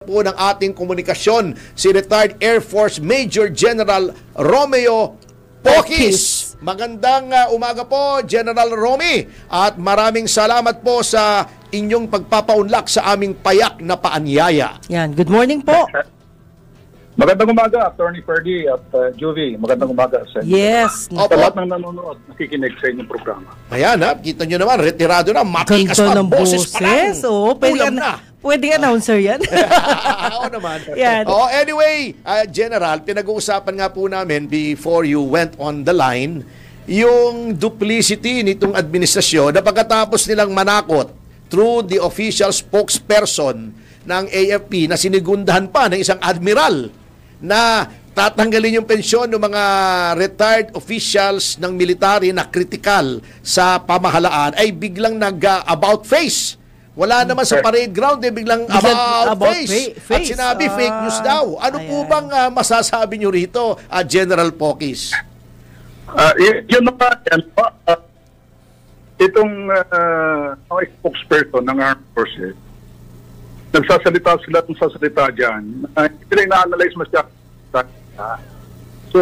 po ng ating komunikasyon si retired Air Force Major General Romeo Poquis. Magandang umaga po, General Romy, at maraming salamat po sa inyong pagpapaunlak sa aming payak na paanyaya. Yan, good morning po. Magandang umaga, Attorney Ferdy at Juvie. Magandang umaga sa inyo. Yes. Sa lahat ng nanonood, nakikinig sa inyong programa. Ayan ha, kita nyo naman, retirado na, matikas pa, boses pa lang. Oo, pwede announcer yan. Oo naman. Yan. Oh, anyway, General, pinag-uusapan nga po namin before you went on the line, yung duplicity nitong administrasyon na pagkatapos nilang manakot through the official spokesperson ng AFP na sinigundahan pa ng isang admiral na tatanggalin yung pensyon ng mga retired officials ng military na kritikal sa pamahalaan ay biglang nag-about face. Wala naman sa parade ground, biglang about face. At sinabi fake news daw. Ano po bang masasabi nyo rito, General Poquis? Yun naman, itong spokesperson ng Armed Forces, nagsasalita sila ng sasalita dyan. Hindi na ina-analyze masyadong. So,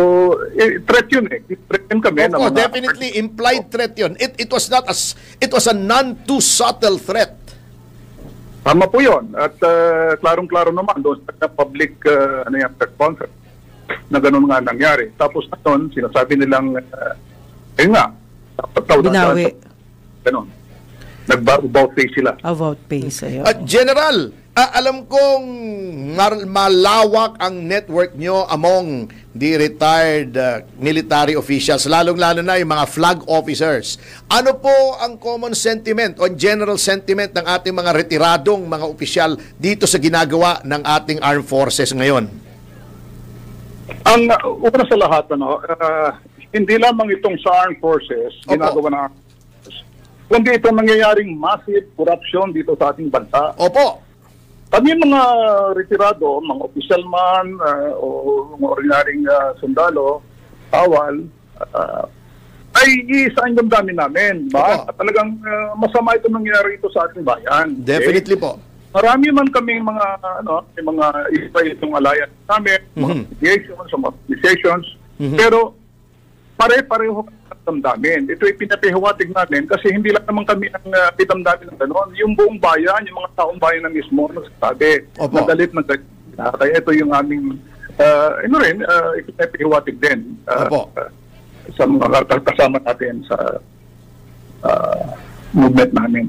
threat yun eh. Threat yun kami. Opo, definitely implied threat yun. It was not as, it was a non-too subtle threat. Tama po yun. At klarong-klaro naman doon sa public press conference na ganun nga nangyari. Tapos na doon, sinasabi nilang, binawi. Ganun. Nag-about face sila. About face. General, alam kong malawak ang network nyo among the retired military officials, lalong-lalo na yung mga flag officers. Ano po ang common sentiment o general sentiment ng ating mga retiradong mga opisyal dito sa ginagawa ng ating armed forces ngayon? Ang una sa lahat, hindi lamang itong sa armed forces, ginagawa ng armed forces, kundi itong nangyayaring massive corruption dito sa ating bansa. Opo. Kami mga retirado, mga official man, o mga ordinaryong sundalo, tawal, ay isaan yung dami namin. Talagang masama ito nangyari ito sa ating bayan. Definitely po. Marami man kami mga, mga iba itong alliance namin, mga associations, mga organizations, pero pare-pareho damdamin. Ito ay pinapahiwatig namin kasi hindi lang naman kami ang pitamdamin ng gano'n. Yung buong bayan, yung mga taong bayan na mismo nagsasabi, nagalit na galit. Kaya ito yung aming, ipinapahiwatig din sa mga kasama natin sa movement namin.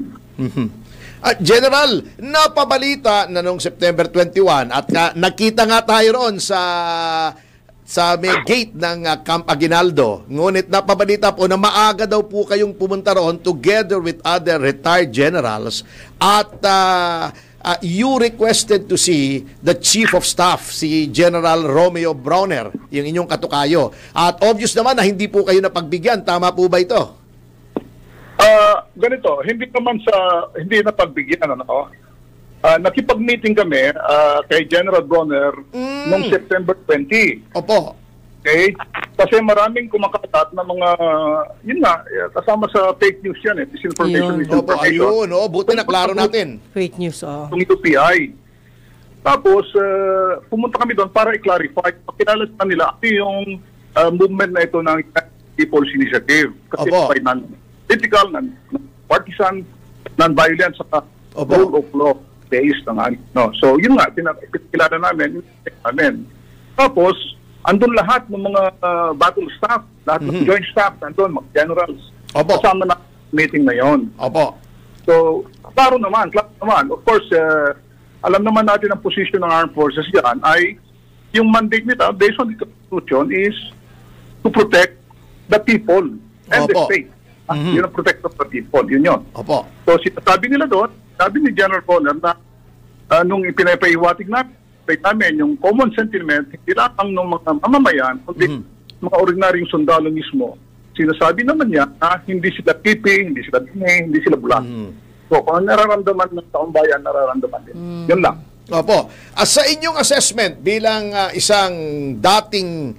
General, napabalita na noong September 21 at nakita nga tayo roon sa may gate ng Camp Aguinaldo. Ngunit napabalita po na maaga daw po kayong pumunta roon together with other retired generals at you requested to see the Chief of Staff, si General Romeo Browner, yung inyong katukayo. At obvious naman na hindi po kayo napagbigyan. Tama po ba ito? Ganito, hindi napagbigyan, nakipag-meeting kami kay General Bronner noong September 20. Opo. Okay? Kasi maraming kumakatat na mga, kasama sa fake news yan disinformation, misinformation. Ayun, buti na klaro natin. Fake news, Itong UPI. Tapos, pumunta kami doon para i-clarify. Pakilala sa nila yung movement na ito ng People's Initiative. Kasi by non-political, non-partisan, non-violent, sa rule of law. Based ng So, yun nga, pinakilala namin. Tapos, andun lahat ng mga battle staff, lahat ng joint staff, andun, mga generals. Kasama na meeting na yun. So, klaro naman. Of course, alam naman natin ang position ng armed forces yan ay yung mandate nito, based on the Constitution, is to protect the people and the state. Yun ang protect of the people. Yun yun. So, sabi nila doon, sabi ni General Bonner na nung ipinapahiwatig namin yung common sentiment, hindi lang ng mga mamamayan, kundi mga ordinaryong sundalo mismo. Sinasabi naman niya na hindi sila kipi, hindi sila dine, hindi sila bulat. So kung nararamdaman ng taong bayan, nararamdaman din. Yun lang. Opo. Sa inyong assessment bilang isang dating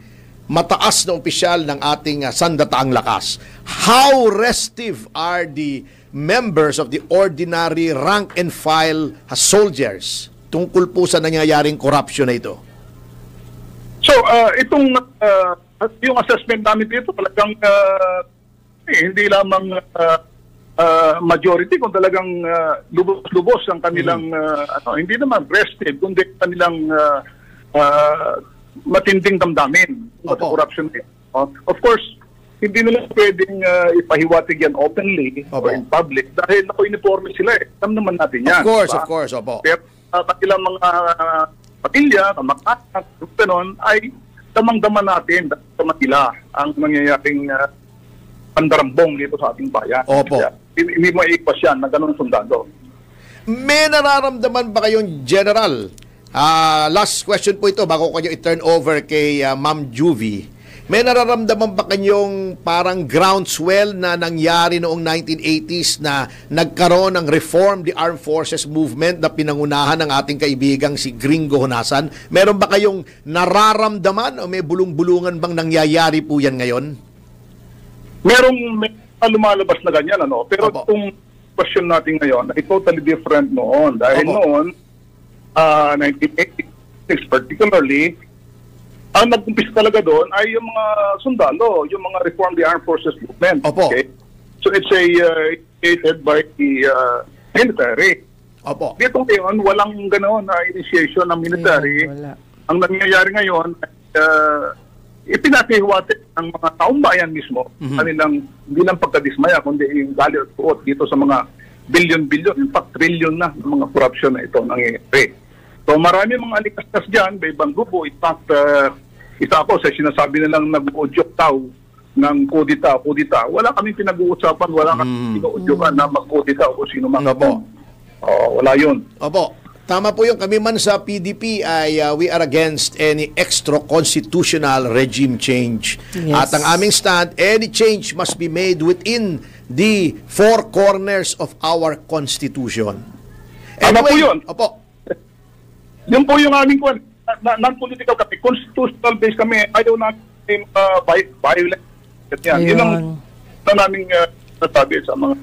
mataas na opisyal ng ating sandataang lakas, how restive are the members of the ordinary rank and file soldiers tungkol po sa nangyayaring corruption na ito? So, yung assessment namin dito talagang hindi lamang majority, kung talagang lubos-lubos ang kanilang, hindi naman restive, kundi kanilang matinding damdamin sa corruption. Of course, hindi nila pwedeng ipahiwatig yan openly or in public dahil nako-uniforme sila eh. Alam naman natin yan. Of course, opo. Pero kanilang mga pamilya, kamag-anak, gano'n, ay damang-daman natin sa Manila ang nangyayaring pandarambong dito sa ating bayan. Opo. Kaya, hindi mo iikwas yan na gano'ng sundalo. May nararamdaman ba kayong general? Last question po ito bago ko i-turn over kay Ma'am Juvie. May nararamdaman ba kanyong parang groundswell na nangyari noong 1980s na nagkaroon ng Reform the Armed Forces Movement na pinangunahan ng ating kaibigang si Gringo Honasan? Meron ba kayong nararamdaman o may bulong-bulungan bang nangyayari po yan ngayon? May lumalabas na ganyan, pero itong question natin ngayon ay totally different noon. Dahil noon, 1986 particularly, ang nag-umpisa talaga doon ay yung mga sundalo, yung mga Reform the Armed Forces Movement. Okay? So it's created by the military. Dito ngayon, walang gano'n na initiation ng military. Ang nangyayari ngayon ay ipinatihiwatig ng mga taong bayan mismo, kanilang hindi lang pagkadismaya, kundi yung galit at suot dito sa mga billion-billion, in fact, trillion na ng mga corruption na ito nangyayari. So marami mga alikastas dyan, may ibang grupo, in fact, isa ako sa sinasabi nilang nag-udyok tao ng kudita. Wala kaming pinag-uusapan, wala kaming pinag-udyokan na mag-kudita o sino man. Wala yun. Tama po yung kami man sa PDP ay we are against any extra-constitutional regime change. At ang aming stand, any change must be made within the four corners of our Constitution. Tama po yun. Yun po yung aming non-political kami. Constitutional based kami. Ayaw namin violence. Yun ang naming nasabi sa mga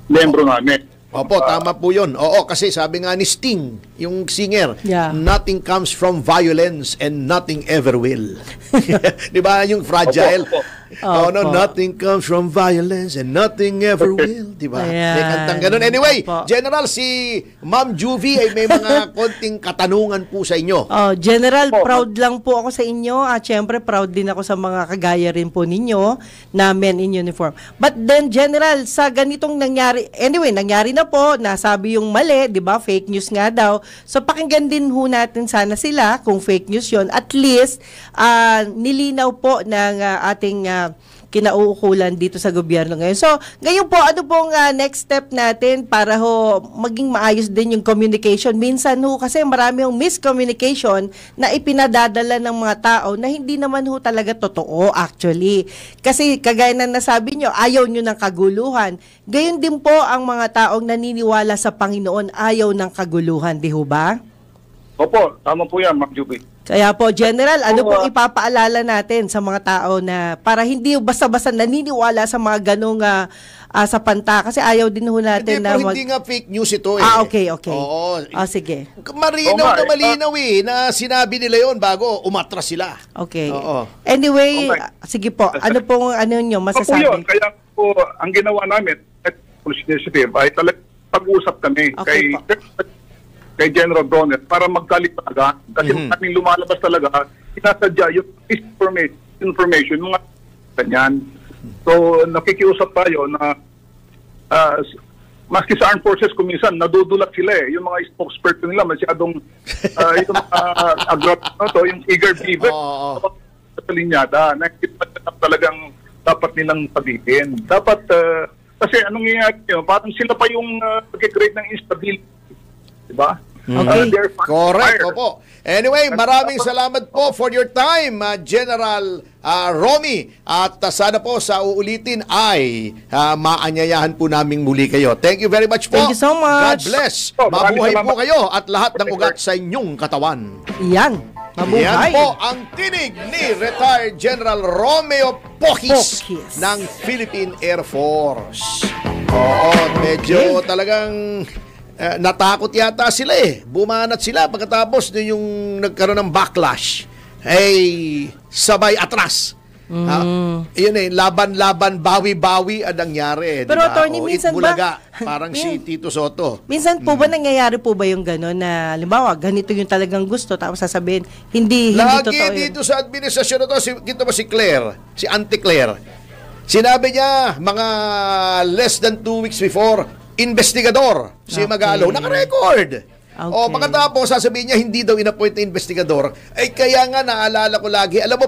membro namin. Tama po yun. Kasi sabi nga ni Sting, yung singer, nothing comes from violence and nothing ever will. Di ba? Yung Fragile. Nothing comes from violence and nothing ever will. Di ba? May kantang ganun. Anyway, General, si Ma'am Juvie ay may mga konting katanungan po sa inyo. General, proud lang po ako sa inyo. At syempre, proud din ako sa mga kagaya rin po ninyo na men in uniform. But then, General, sa ganitong nangyari, anyway, nangyari na po, nasabi yung mali, di ba? Fake news nga daw. So, pakinggan din ho natin sana sila kung fake news yon. At least, nilinaw po ng ating kinauukulan dito sa gobyerno ngayon. So, ngayon po, ano pong next step natin para ho maging maayos din yung communication? Minsan ho, kasi marami yung miscommunication na ipinadadala ng mga tao na hindi naman ho talaga totoo actually. Kasi kagaya na nasabi nyo, ayaw nyo ng kaguluhan. Gayon din po ang mga taong naniniwala sa Panginoon, ayaw ng kaguluhan, di ho ba? Opo, tama po yan, Ma'am Juvie. Kaya po, General, ano pong ipapaalala natin sa mga tao na para hindi basta-basta naniniwala sa mga ganong sa panta? Kasi ayaw din ho natin na... Hindi nga fake news ito eh. Okay. Sige. Malinaw na sinabi nila yon bago umatras sila. Okay. Anyway, sige po, ano pong nyo masasabi? Yun, kaya po, ang ginawa namin, initiative, ay talagang pag-usap kami kay General Bronner para magkalit talaga. Kasi kaming lumalabas talaga, sinasadya yung information, mga ganyan. So, nakikiusap tayo na maski sa armed forces kuminsan, nadudulat sila eh. Yung mga spokesperson nila, masyadong yung eager beaver, sa linyada, nakikita talagang dapat nilang sabihin. Dapat, kasi anong nangyayari, parang sila pa yung nag-create ng instability. Diba? Correct. Opo. Anyway, maraming salamat po for your time, General Romy. At sana po sa uulitin ay maanyayahan po naming muli kayo. Thank you very much po. Thank you so much. God bless. Mabuhay po kayo at lahat ng ugat sa inyong katawan. Yan. Mabuhay. Yan po ang tinig ni retired General Romeo Poquis ng Philippine Air Force. Medyo talagang natakot yata sila Bumanat sila pagkatapos yung nagkaroon ng backlash. Sabay atras. Yun laban-laban, bawi-bawi ang nangyari. Pero diba? attorney, minsan Itbulaga, ba? parang si Tito Soto. Minsan po ba nangyayari po ba yung gano'n na, halimbawa, ganito yung talagang gusto, tapos sasabihin, hindi Lagi totoo yun? dito sa administrasyon na to, kita ba si Claire, si Auntie Claire, sinabi niya, mga less than 2 weeks before, investigador, si Magalo, naka-record. O pagkatapos, sasabihin niya, hindi daw in-appoint na investigador. Kaya nga, naalala ko lagi, alam mo,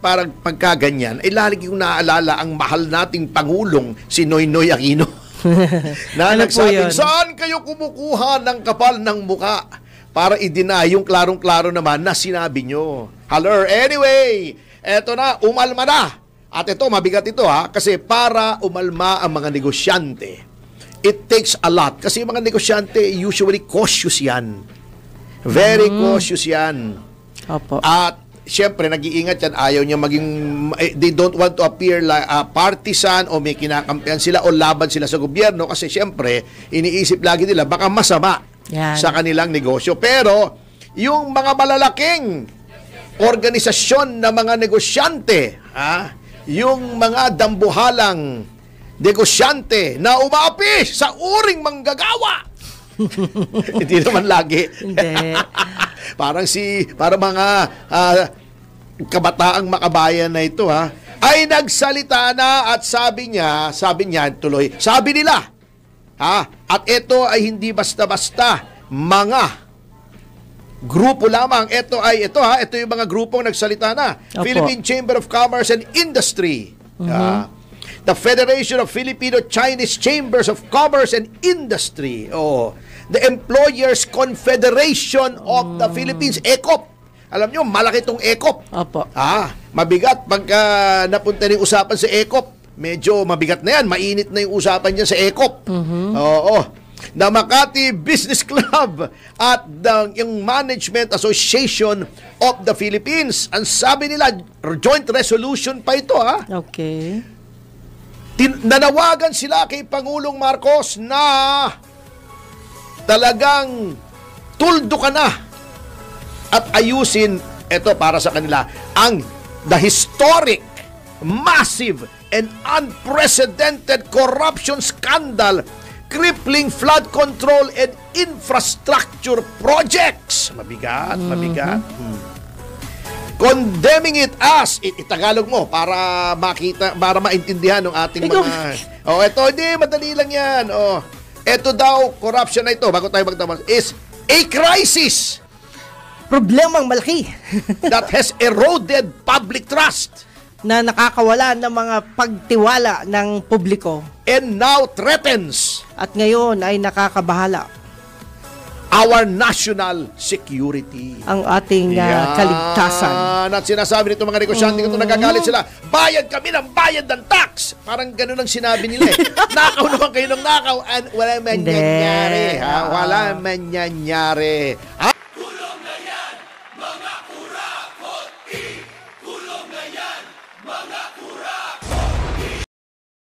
parang pagkaganyan, lagi kong naaalala ang mahal nating Pangulong, si Noynoy Aquino. Na nagsabing, saan kayo kumukuha ng kapal ng muka para i-deny yung klarong-klaro naman na sinabi nyo? Haller, anyway, eto na, umalma na. At ito, mabigat ito kasi para umalma ang mga negosyante, it takes a lot. Kasi yung mga negosyante, usually cautious yan. Very cautious yan. Opo. At siyempre, nag-iingat yan. Ayaw niya maging, they don't want to appear like partisan o may kinakampihan sila o laban sila sa gobyerno kasi siyempre, iniisip lagi nila baka masama sa kanilang negosyo. Pero, yung mga malalaking organisasyon na mga negosyante, yung mga dambuhalang negosyante na umaapi sa uring manggagawa. Hindi naman lagi. Hindi. Parang mga kabataang makabayan na ito ay nagsalita na at sabi niya tuloy, sabi nila at ito ay hindi basta-basta mga grupo lamang. Ito yung mga grupong nagsalita na. Opo. Philippine Chamber of Commerce and Industry. The Federation of Filipino-Chinese Chambers of Commerce and Industry. The Employers Confederation of the Philippines, ECOP. Alam nyo, malaki itong ECOP. Opo. Mabigat pagka napunta na yung usapan sa ECOP. Medyo mabigat na yan. Mainit na yung usapan niya sa ECOP. The Makati Business Club at yung Management Association of the Philippines. Ang sabi nila, joint resolution pa ito Okay. Nanawagan sila kay Pangulong Marcos na talagang tuldo ka na at ayusin ito para sa kanila the historic, massive and unprecedented corruption scandal crippling flood control and infrastructure projects. Mabigat. Condemning it as, itagalog mo para makita, para maintindihan ng ating mga... ito, hindi, madali lang yan. Ito daw, corruption na ito, bago tayo magtapos, is a crisis. Problemang malaki. That has eroded public trust. Na nakakawala ng mga pagtiwala ng publiko. And now threatens. At ngayon ay nakakabahala. Our national security. Ang ating kaligtasan. At sinasabi nito mga negosyante ito, nagagalit sila, bayad kami ng bayad ng tax. Parang ganun ang sinabi nila Nakaw naman kayo ng nakaw. And wala man nangyari. Wala man nangyari.